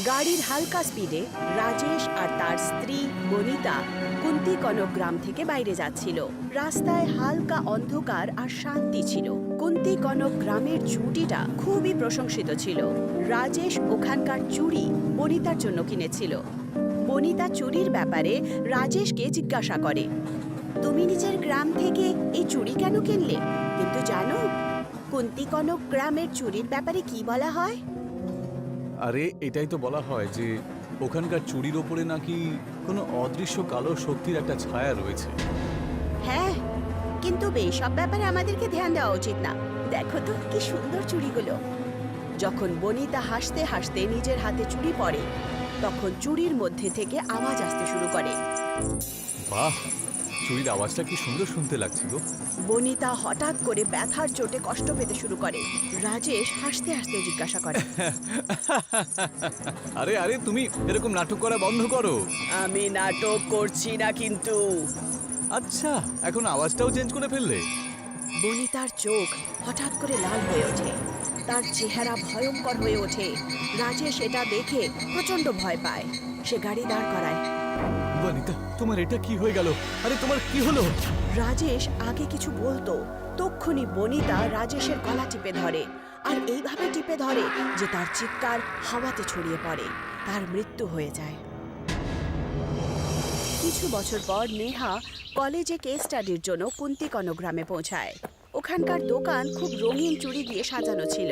গাড়ির হালকা স্পিডে রাজেশ আর তার স্ত্রী বনিতা কুন্তি কনক গ্রাম থেকে বাইরে যাচ্ছিল। রাস্তায় হালকা অন্ধকার আর শান্তি ছিল। কুন্তি কনক গ্রামের চুড়িটা খুবই প্রশংসিত ছিল। রাজেশ ওখানকার চুড়ি বনিতার জন্য কিনেছিল। বনিতা চুড়ির ব্যাপারে রাজেশকে জিজ্ঞাসা করে, তুমি নিজের গ্রাম থেকে এই চুড়ি কেন কিনলে? কিন্তু জানো কুন্তি কনক গ্রামের চুড়ির ব্যাপারে কি বলা হয়? আরে এটাই তো বলা হয় যে ওখানকার চুড়ির ওপরে নাকি কোনো অদৃশ্য কালো শক্তির একটা ছায়া রয়েছে। হ্যাঁ, কিন্তু এইসব ব্যাপারে আমাদেরকে ধ্যান দেওয়া উচিত না। দেখো তো কি সুন্দর চুড়িগুলো। যখন বনিতা হাসতে হাসতে নিজের হাতে চুড়ি পরে, তখন চুড়ির মধ্যে থেকে আওয়াজ আসতে শুরু করে। বাহ, চুড়ির আওয়াজটা কি সুন্দর শুনতে লাগছে গো। বনিতা হঠাৎ করে ব্যথার চোটে কষ্ট পেতে শুরু করে। রাজেশ হাসতে হাসতে জিজ্ঞাসা করে, আরে আরে তুমি এরকম নাটক করা বন্ধ করো। আমি নাটক করছি না কিন্তু। আচ্ছা, এখন আওয়াজটাও চেঞ্জ করে ফেললে। বনিতার চোখ হঠাৎ করে লাল হয়ে ওঠে, তার চেহারা ভয়ঙ্কর হয়ে ওঠে। রাজেশ এটা দেখে প্রচন্ড ভয় পায়। সে গাড়ি দাঁড় করায়। বনিতা, তোমার এটা কি হয়ে গেল? আরে তোমার কি হলো? রাজেশ আগে কিছু বলতো, তক্ষুনি বনিতা রাজেশের গলা টিপে ধরে, আর এইভাবে টিপে ধরে যে তার চিৎকার হাওয়াতে ছড়িয়ে পড়ে। তার মৃত্যু হয়ে যায়। কিছু বছর পর নেহা কলেজে কেস স্টাডির জন্য কুন্তি কনক গ্রামে পৌঁছায়। ওখানকার দোকান খুব রঙিন চুড়ি দিয়ে সাজানো ছিল।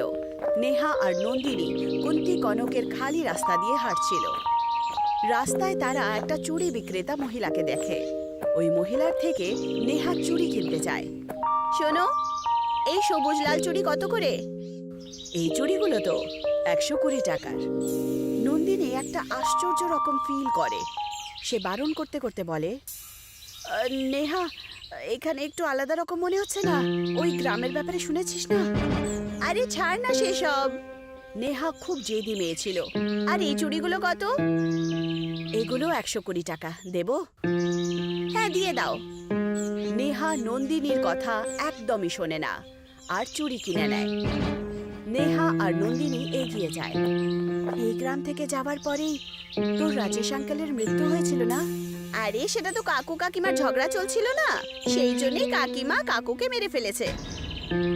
নেহা আর নন্দিনী কুন্তি কনকের খালি রাস্তা দিয়ে হাঁটছিল। রাস্তায় তারা একটা চুড়ি বিক্রেতা মহিলাকে দেখে। ওই মহিলার থেকে নেহা চুড়ি কিনতে চায়। শোনো, এই সবুজ লাল চুড়ি কত করে? এই চুড়িগুলো তো 120 টাকার। নন্দিনী একটা আশ্চর্য রকম ফিল করে। সে বারণ করতে করতে বলে, নেহা, এখানে একটু আলাদা রকম মনে হচ্ছে না? ওই গ্রামের ব্যাপারে শুনেছিস না? আরে ছাড় না সেসব। নেহা খুব জেদি মেয়ে ছিল। আর এই চুড়িগুলো কত? এগুলো 120 টাকা। দেব? হ্যাঁ, দিয়ে দাও। নেহা নন্দিনীর কথা একদমই শোনে না আর চুড়ি কিনে নেয়। নেহা আর নন্দিনী এগিয়ে যায়। এই গ্রাম থেকে যাবার পরেই তোর রাজেশ আঙ্কেলের মৃত্যু হয়েছিল না? আরে সেটা তো কাকু কাকিমার ঝগড়া চলছিল না, সেই জন্যই কাকিমা কাকুকে মেরে ফেলেছে।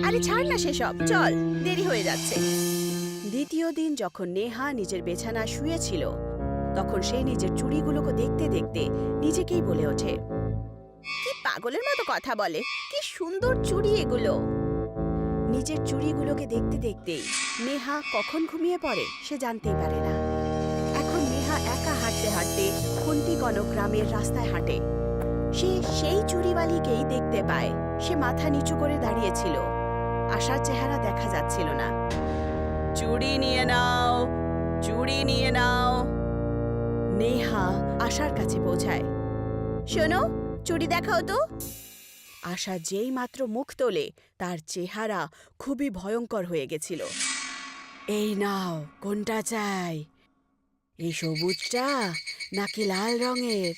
আরে ছাড় না সেসব, চল, দেরি হয়ে যাচ্ছে। দ্বিতীয় দিন যখন নেহা নিজের বিছানায় শুয়েছিল, তখন সে নিজের চুড়িগুলোকে দেখতে দেখতে নিজেকেই বলে ওঠে, কি পাগলের মতো কথা বলে, কি সুন্দর চুড়ি এগুলো। নিজের চুড়িগুলোকে দেখতে দেখতেই নেহা কখন ঘুমিয়ে পড়ে সে জানতেই পারে না। এখন নেহা একা হাঁটতে হাঁটতে কুন্তি কনক গ্রামের রাস্তায় হাঁটে। সে সেই চুড়িওয়ালিকেই দেখতে পায়। সে মাথা নিচু করে দাঁড়িয়েছিল। আশার চেহারা দেখা যাচ্ছিল না। চুড়ি নিয়ে নাও, চুড়ি নিয়ে নাও। নেহা আশার কাছে পৌঁছায়। শোনো, চুড়ি দেখাও তো। আশা যেই মাত্র মুখ তোলে, তার চেহারা খুবই ভয়ঙ্কর হয়ে গেছিল। এই নাও, কোনটা চাই? এই সবুজটা নাকি লাল রঙের?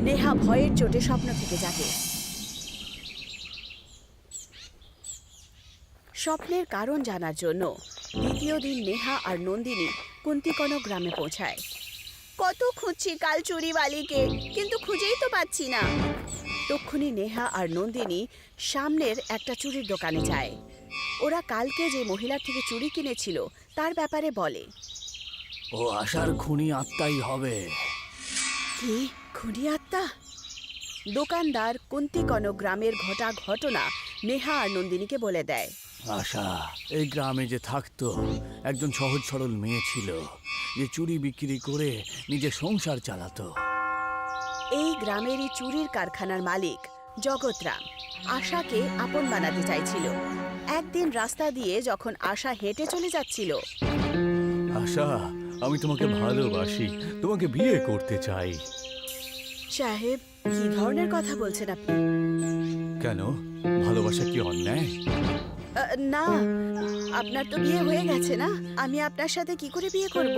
নেহা ভয়ের চোটে স্বপ্ন থেকে জাগে। স্বপ্নের কারণ জানার জন্য দ্বিতীয় দিন নেহা আর নন্দিনী কুন্তি কনক গ্রামে পৌঁছায়। কত খুঁজছি কাল চুড়িওয়ালিকে, কিন্তু খুঁজেই তো পাচ্ছি না। তক্ষুনি নেহা আর নন্দিনী সামনের একটা চুড়ির দোকানে যায়। ওরা কালকে যে মহিলার থেকে চুড়ি কিনেছিল তার ব্যাপারে বলে। ও আশার খুনি আত্মাই হবে। কি খুনি আত্মা? দোকানদার কুন্তি কনক গ্রামের ঘটনা নেহা আর নন্দিনীকে বলে দেয়। আশা এই গ্রামে যে থাকতো, একজন সহজ সরল মেয়ে ছিল যে চুরি বিক্রি করে নিজের সংসার চালাতো। এই গ্রামেরই চুরির কারখানার মালিক জগৎরাম আশাকে আপন বানাতে চাইছিল। একদিন রাস্তা দিয়ে যখন আশা হেঁটে চলে যাচ্ছিল, আশা, আমি তোমাকে ভালোবাসি, তোমাকে বিয়ে করতে চাই। সাহেব, কি ধরনের কথা বলছেন আপনি? কেন, ভালোবাসা কি অন্যায়? না, আপনার তো বিয়ে হয়ে গেছে না? আমি আপনার সাথে কি করে বিয়ে করব?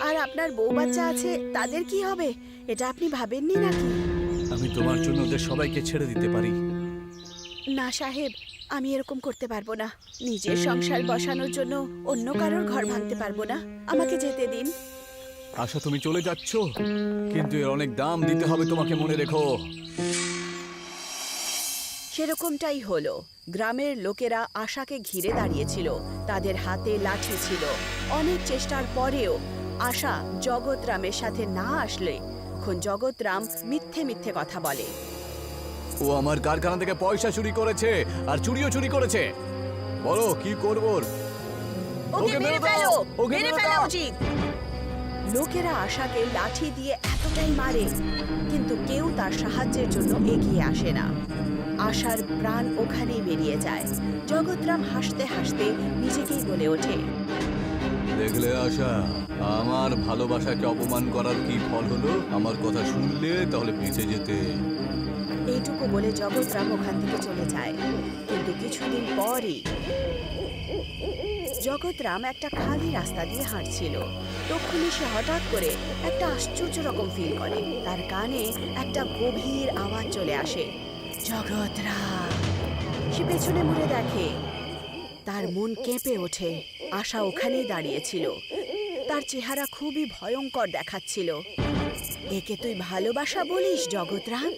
আর আপনার বউ বাচ্চা আছে, তাদের কি হবে? এটা আপনি ভাবেননি নাকি? আমি তোমার জন্য ওদের সবাইকে ছেড়ে দিতে পারি। না সাহেব, আমি এরকম করতে পারবো না। নিজের সংসার বসানোর জন্য অন্য কারোর ঘর ভাঙতে পারবো না। আমাকে যেতে দিন। আশা, তুমি চলে যাচ্ছ, কিন্তু এর অনেক দাম দিতে হবে তোমাকে, মনে রেখো। সেরকমটাই হলো। গ্রামের লোকেরা আশাকে ঘিরে দাঁড়িয়েছিল। তাদের হাতে লাঠি ছিল। অনেক চেষ্টার পরেও আশা জগৎরামের সাথে না আসলে এখন জগৎরাম মিথ্যে মিথ্যে কথা বলে। ও আমার কারখানা থেকে পয়সা চুরি করেছে, আর চুরিও চুরি করেছে। বলো কি করবো? ওকে মেরে ফেলো, ওকে মেরে মেরে ফেলা দাও। উচিত। লোকেরা আশাকে লাঠি দিয়ে এতটাই মারে, কিন্তু কেউ তার সাহায্যের জন্য এগিয়ে আসে না। আশার প্রাণ ওখানেই বেরিয়ে যায়। জগৎরাম হাসতে হাসতে নিজেকেই বলে ওঠে, দেখলে আশা, আমার ভালোবাসাকে অপমান করার কি ফল হলো? আমার কথা শুনলে তাহলে বেঁচে যেতে। এইটুকু বলে জগৎরাম ওখান থেকে চলে যায়। কিন্তু কিছুদিন পরই জগৎরাম একটা খালি রাস্তা দিয়ে হাঁটছিল। তখনই সে হঠাৎ করে একটা আশ্চর্য রকম ফিল করে। তার কানে একটা গভীর আওয়াজ চলে আসে, জগৎরাম। সে পেছনে মুড়ে দেখে। তার মন কেঁপে ওঠে। আশা ওখানেই দাঁড়িয়েছিল। তার চেহারা খুবই ভয়ঙ্কর দেখাচ্ছিল। একে তুই ভালোবাসা বলিস জগৎরাম?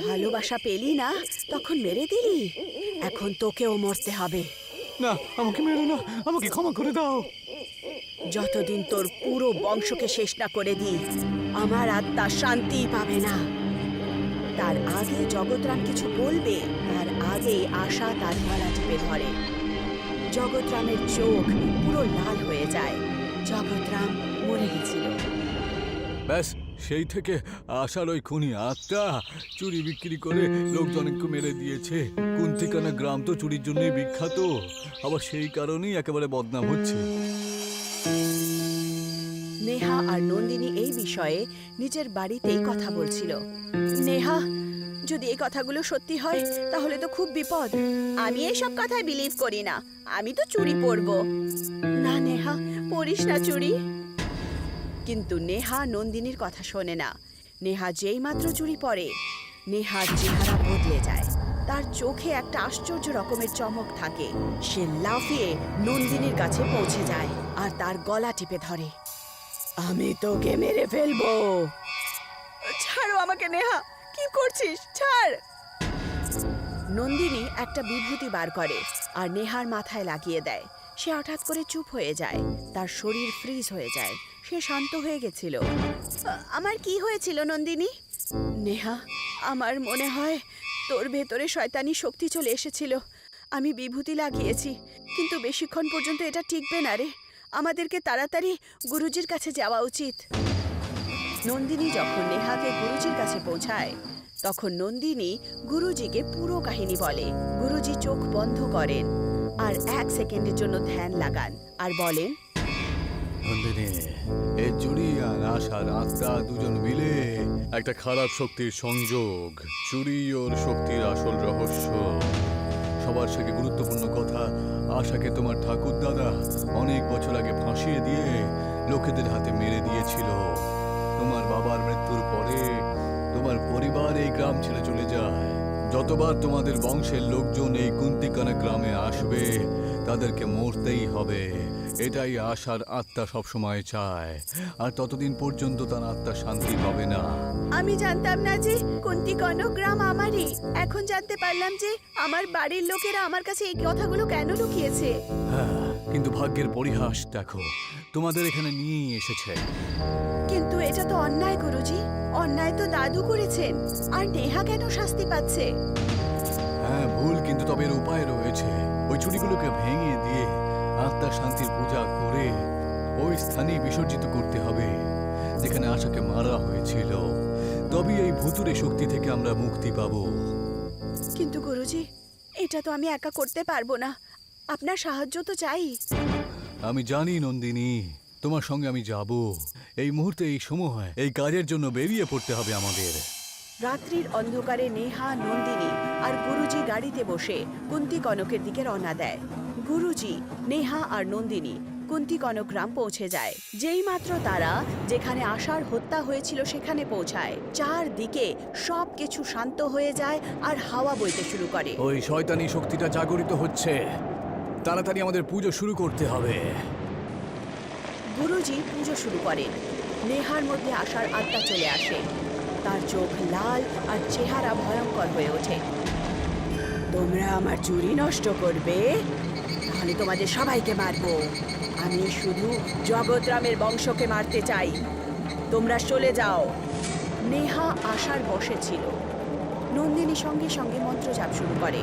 ভালোবাসা পেলি না, তখন মেরে দিলি। এখন তোকেও মরতে হবে। না, আমাকে মেরো না, আমাকে ক্ষমা করে দাও। যতদিন তোর পুরো বংশকে শেষ না করে দিই, আমার আত্মা শান্তি পাবে না। তার আগে জগৎরাম কিছু বলবে, তার আগেই আশা তার গলা টিপে ধরে। জগৎরামের চোখ পুরো লাল হয়ে যায়। জগৎরাম মরে গেছিল। ব্যাস সেই থেকে আশার ওই খুনি আত্মা চুরি বিক্রি করে লোকজনকে মেরে দিয়েছে। কুন্তিকানা গ্রাম তো চুরির জন্যই বিখ্যাত, আবার সেই কারণেই একেবারে বদনাম হচ্ছে। নেহা আর নন্দিনী এই বিষয়ে নিজের বাড়িতেই কথা বলছিল। নেহা, যদি এই কথাগুলো সত্যি হয় তাহলে তো খুব বিপদ। আমি এইসব কথায় বিলিভ করি না। আমি তো চুরি পরব না। নেহা, পরিস না চুরি। কিন্তু নেহা নন্দিনীর কথা শোনে না। নেহা যেই মাত্র চুরি পরে, নেহার চেহারা বদলে যায়। তার চোখে একটা আশ্চর্য রকমের চমক থাকে। সে লাফিয়ে নন্দিনীর কাছে পৌঁছে যায় আর তার গলা টিপে ধরে। আমি তোকে মেরে ফেলবো। ছাড়ো আমাকে নেহা, কি করছিস? ছাড়। নন্দিনী একটা বিভূতি বার করে আর নেহার মাথায় লাগিয়ে দেয়। সে হঠাৎ করে চুপ হয়ে যায়। তার শরীর ফ্রিজ হয়ে যায়। সে শান্ত হয়ে গেছিল। আমার কি হয়েছিল নন্দিনী? নেহা, আমার মনে হয় তোর ভেতরে শয়তানি শক্তি চলে এসেছিল। আমি বিভূতি লাগিয়েছি, কিন্তু বেশিক্ষণ পর্যন্ত এটা টিকবে না রে। আমাদেরকে তাড়াতাড়ি গুরুজির কাছে যাওয়া উচিত। নন্দিনী যখন নেহাকে গুরুজির কাছে পৌঁছায়, তখন নন্দিনী গুরুজিকে পুরো কাহিনী বলে। গুরুজি চোখ বন্ধ করেন আর 1 সেকেন্ডের জন্য ধ্যান লাগান আর বলেন, নন্দিনী, এই চুরি আর আশার আত্মা দুজন মিলে একটা খারাপ শক্তির সংযোগ। চুরি ওর শক্তির আসল রহস্য। সবার থেকে গুরুত্বপূর্ণ কথা, আশাকে তোমার ঠাকুর দাদা অনেক বছর আগে ফাঁসিয়ে দিয়ে লোকেদের হাতে মেরে দিয়েছিল। তোমার বাবার মৃত্যুর পরে তোমার পরিবার এই গ্রাম ছেড়ে চলে যায়। যতবার তোমাদের বংশের লোকজন এই কুন্তিকানা গ্রামে আসবে, তাদেরকে মরতেই হবে। এটাই আশার আত্মা সবসময় চায়, আর ততদিন পর্যন্ত তার আত্মা শান্তি পাবে না। আমি জানতাম না যে কুন্তিকনক গ্রাম আমারই। এখন জানতে পারলাম যে আমার বাড়ির লোকেরা আমার কাছে এই কথাগুলো কেন লুকিয়েছে। হ্যাঁ, কিন্তু ভাগ্যের পরিহাস দেখো, তোমাদের এখানে নিয়েই এসেছে। কিন্তু এটা তো অন্যায় গুরুজি। অন্যায় তো দাদু করেছেন, আর নেহা কেন শাস্তি পাচ্ছে? হ্যাঁ ভুল, কিন্তু তবে এর উপায় রয়েছে। ওই চুরিগুলোকে ভেঙে দিয়ে আত্মার শান্তির পূজা করে ওই স্থানে বিসর্জিত করতে হবে যেখানে আশাকে মারা হয়েছিল। তবে এই ভুতুরে শক্তি থেকে আমরা মুক্তি পাবো। কিন্তু গুরুজি, এটা তো আমি একা করতে পারবো না। আপনার সাহায্য তো চাই। আমি জানি নন্দিনী, তোমার সঙ্গে আমি যাব। এই মুহূর্তে, এই সময়, এই কাজের জন্য বেরিয়ে পড়তে হবে আমাদের। রাত্রির অন্ধকারে নেহা, নন্দিনী আর গুরুজি গাড়িতে বসে কুন্তি কনকের দিকে রওনা দেয়। গুরুজি, নেহা আর নন্দিনী কুন্তি কনক গ্রাম পৌঁছে যায়। যেই মাত্র তারা যেখানে আশার হত্যা হয়েছিল সেখানে পৌঁছায়, চারদিকে সবকিছু শান্ত হয়ে যায় আর হাওয়া বইতে শুরু করে। ওই শয়তানি শক্তিটা জাগরিত হচ্ছে, তাড়াতাড়ি আমাদের পুজো শুরু করতে হবে। গুরুজি পুজো শুরু করেন। নেহার মধ্যে আশার আত্মা চলে আসে। তার চোখ লাল আর চেহারা ভয়ঙ্কর হয়ে ওঠে। তোমরা আমার চুরি নষ্ট করবে, তাহলে তোমাদের সবাইকে মারবো। আমি শুধু জগৎরামের বংশকে মারতে চাই। তোমরা চলে যাও। নেহা আশার বশে ছিল। নন্দিনী সঙ্গে সঙ্গে মন্ত্র জাপ শুরু করে।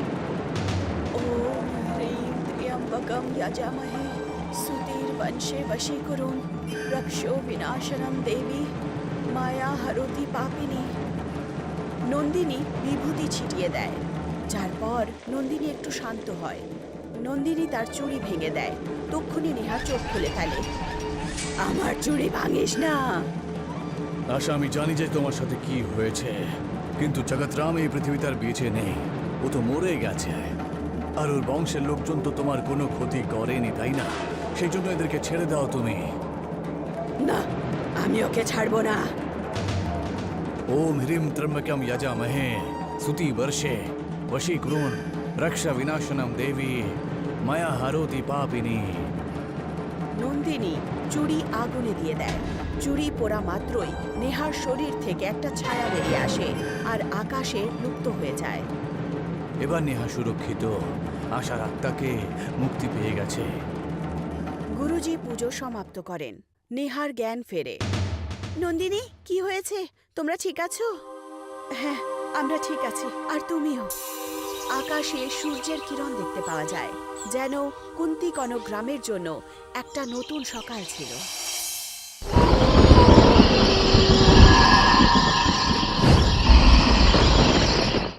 ওম হ্রিম ত্র্যম্বকম যজামহে সুতির বংশে বশীকরুন রক্ষো বিনাশনম দেবী মায়া হরতি পাপিনী। নন্দিনী বিভূতি ছিটিয়ে দেয়, যার পর নন্দিনী একটু শান্ত হয়। নন্দিনী তার চুড়ি ভেঙে দেয়। তক্ষুনি নেহা চোখ খুলে ফেলে। আমার চুড়ি ভাঙিস না। আশা, আমি জানি যে তোমার সাথে কি হয়েছে, কিন্তু জগৎরাম এই পৃথিবীতে আর বেঁচে নেই। ও তো মরে গেছে, আর ওর বংশের লোকজন তো তোমার কোনো ক্ষতি করেনি, তাই না? সেই জন্য এদেরকে ছেড়ে দাও তুমি। না, আমি ওকে ছাড়বো না। ওম হ্রিম ত্র্যম্বকম যজামহে সুতি বর্ষে বশীকরুন রক্ষা বিনাশনম দেবী মায়া হরতি পাপিনী। নন্দিনী চুড়ি আগুনে দিয়ে দেয়। চুড়ি পোড়া মাত্রই নেহার শরীর থেকে একটা ছায়া বেরিয়ে আসে আর আকাশে লুপ্ত হয়ে যায়। এবার নেহা সুরক্ষিত, আশার আত্মাকে মুক্তি পেয়ে গেছে। গুরুজি পুজো সমাপ্ত করেন। নেহার জ্ঞান ফেরে। নন্দিনী, কি হয়েছে? তোমরা ঠিক আছো? হ্যাঁ, আমরা ঠিক আছি। আর তুমিও। আকাশে সূর্যের কিরণ দেখতে পাওয়া যায়, যেন কুন্তি কনক গ্রামের জন্য একটা নতুন সকাল ছিল।